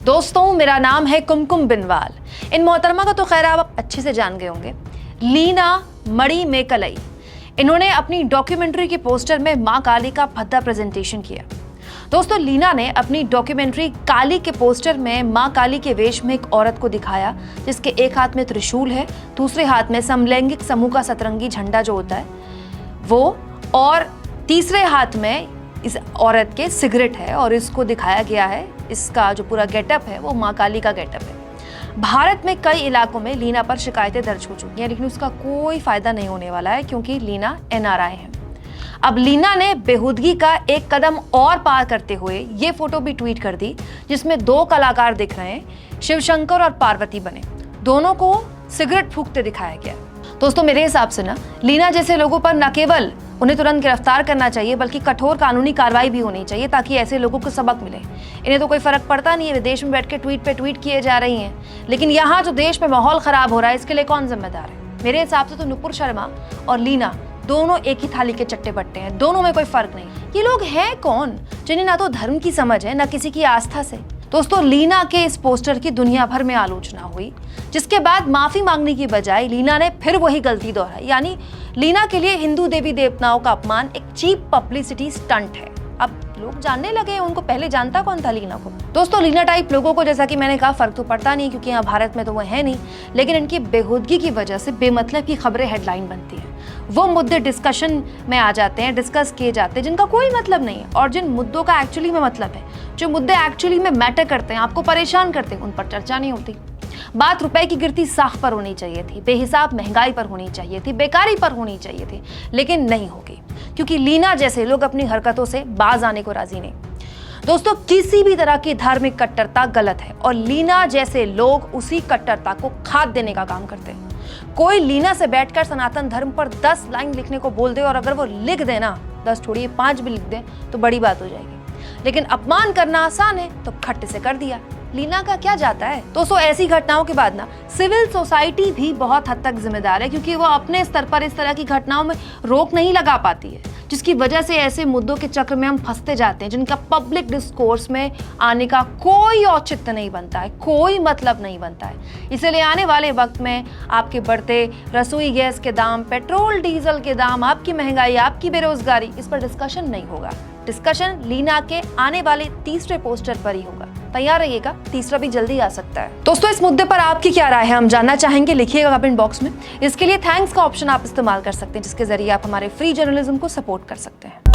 दोस्तों, मेरा नाम है कुमकुम बिनवाल। इन मोहतरमा का तो खैर आप अच्छे से जान गए होंगे। लीना मणि मेकलई, इन्होंने अपनी डॉक्यूमेंट्री के पोस्टर में मां काली का भद्दा प्रेजेंटेशन किया। दोस्तों, लीना ने अपनी डॉक्यूमेंट्री काली के पोस्टर में मां काली के वेश में एक औरत को दिखाया जिसके एक हाथ में त्रिशूल है, दूसरे हाथ में समलैंगिक समूह का सतरंगी झंडा जो होता है वो, और तीसरे हाथ में इस औरत के सिगरेट है और इसको दिखाया गया है। इसका जो पूरा गेटअप है वो मां काली का गेटअप है। भारत में कई इलाकों में लीना पर शिकायतें दर्ज हो चुकी हैं, लेकिन उसका कोई फायदा नहीं होने वाला है क्योंकि लीना NRI है। अब लीना ने बेहूदगी का एक कदम और पार करते हुए ये फोटो भी ट्वीट कर दी जिसमें दो कलाकार दिख रहे हैं, शिवशंकर और पार्वती बने। दोनों को सिगरेट फूंकते दिखाया गया। दोस्तों, मेरे हिसाब से ना लीना जैसे लोगों पर न केवल उन्हें तुरंत गिरफ्तार करना चाहिए बल्कि कठोर कानूनी कार्रवाई भी होनी चाहिए ताकि ऐसे लोगों को सबक मिले। इन्हें तो कोई फर्क पड़ता नहीं है, विदेश में बैठ के ट्वीट पे ट्वीट किए जा रही हैं, लेकिन यहाँ जो देश में माहौल खराब हो रहा है इसके लिए कौन जिम्मेदार है? मेरे हिसाब से तो नुपुर शर्मा और लीना दोनों एक ही थाली के चट्टे बट्टे हैं, दोनों में कोई फर्क नहीं। ये लोग हैं कौन जिन्हें ना तो धर्म की समझ है ना किसी की आस्था से। दोस्तों, लीना के इस पोस्टर की दुनिया भर में आलोचना हुई, जिसके बाद माफी मांगने की बजाय लीना ने फिर वही गलती दोहराई। यानी लीना के लिए हिंदू देवी देवताओं का अपमान एक चीप पब्लिसिटी स्टंट है। अब लोग जानने लगे, उनको पहले जानता कौन था लीना को? दोस्तों, लीना टाइप लोगों को जैसा कि मैंने कहा फर्क तो पड़ता नहीं क्योंकि यहाँ भारत में तो वो है नहीं, लेकिन इनकी बेहूदगी की वजह से बेमतलब की खबरें हेडलाइन बनती हैं। वो मुद्दे डिस्कशन में आ जाते हैं, डिस्कस किए जाते हैं जिनका कोई मतलब नहीं है, और जिन मुद्दों का एक्चुअली में मतलब है, जो मुद्दे एक्चुअली में मैटर करते हैं, आपको परेशान करते हैं, उन पर चर्चा नहीं होती। बात रुपए की गिरती साख पर होनी चाहिए थी, बेहिसाब महंगाई पर होनी चाहिए थी, बेकारी पर होनी चाहिए थी, लेकिन नहीं होगी क्योंकि लीना जैसे लोग अपनी हरकतों से बाज आने को राजी नहीं। दोस्तों, किसी भी तरह की धार्मिक कट्टरता गलत है और लीना जैसे लोग उसी कट्टरता को खाद देने का काम करते हैं। कोई लीना से बैठकर सनातन धर्म पर 10 लाइन लिखने को बोल दे और अगर वो लिख देना, 10 छोड़िए 5 भी लिख दे तो बड़ी बात हो जाएगी, लेकिन अपमान करना आसान है तो खट्ट से कर दिया। लीना का क्या जाता है? दोस्तों, ऐसी घटनाओं के बाद ना सिविल सोसाइटी भी बहुत हद तक जिम्मेदार है क्योंकि वो अपने स्तर पर इस तरह की घटनाओं में रोक नहीं लगा पाती है, जिसकी वजह से ऐसे मुद्दों के चक्र में हम फंसते जाते हैं जिनका पब्लिक डिस्कोर्स में आने का कोई औचित्य नहीं बनता है, कोई मतलब नहीं बनता है। इसलिए आने वाले वक्त में आपके बढ़ते रसोई गैस के दाम, पेट्रोल डीजल के दाम, आपकी महंगाई, आपकी बेरोजगारी, इस पर डिस्कशन नहीं होगा। डिस्कशन लीना के आने वाले तीसरे पोस्टर पर ही होगा। तैयार रहिएगा, तीसरा भी जल्दी आ सकता है। दोस्तों, इस मुद्दे पर आपकी क्या राय है हम जानना चाहेंगे, लिखिएगा कमेंट बॉक्स में। इसके लिए थैंक्स का ऑप्शन आप इस्तेमाल कर सकते हैं जिसके जरिए आप हमारे फ्री जर्नलिज्म को सपोर्ट कर सकते हैं।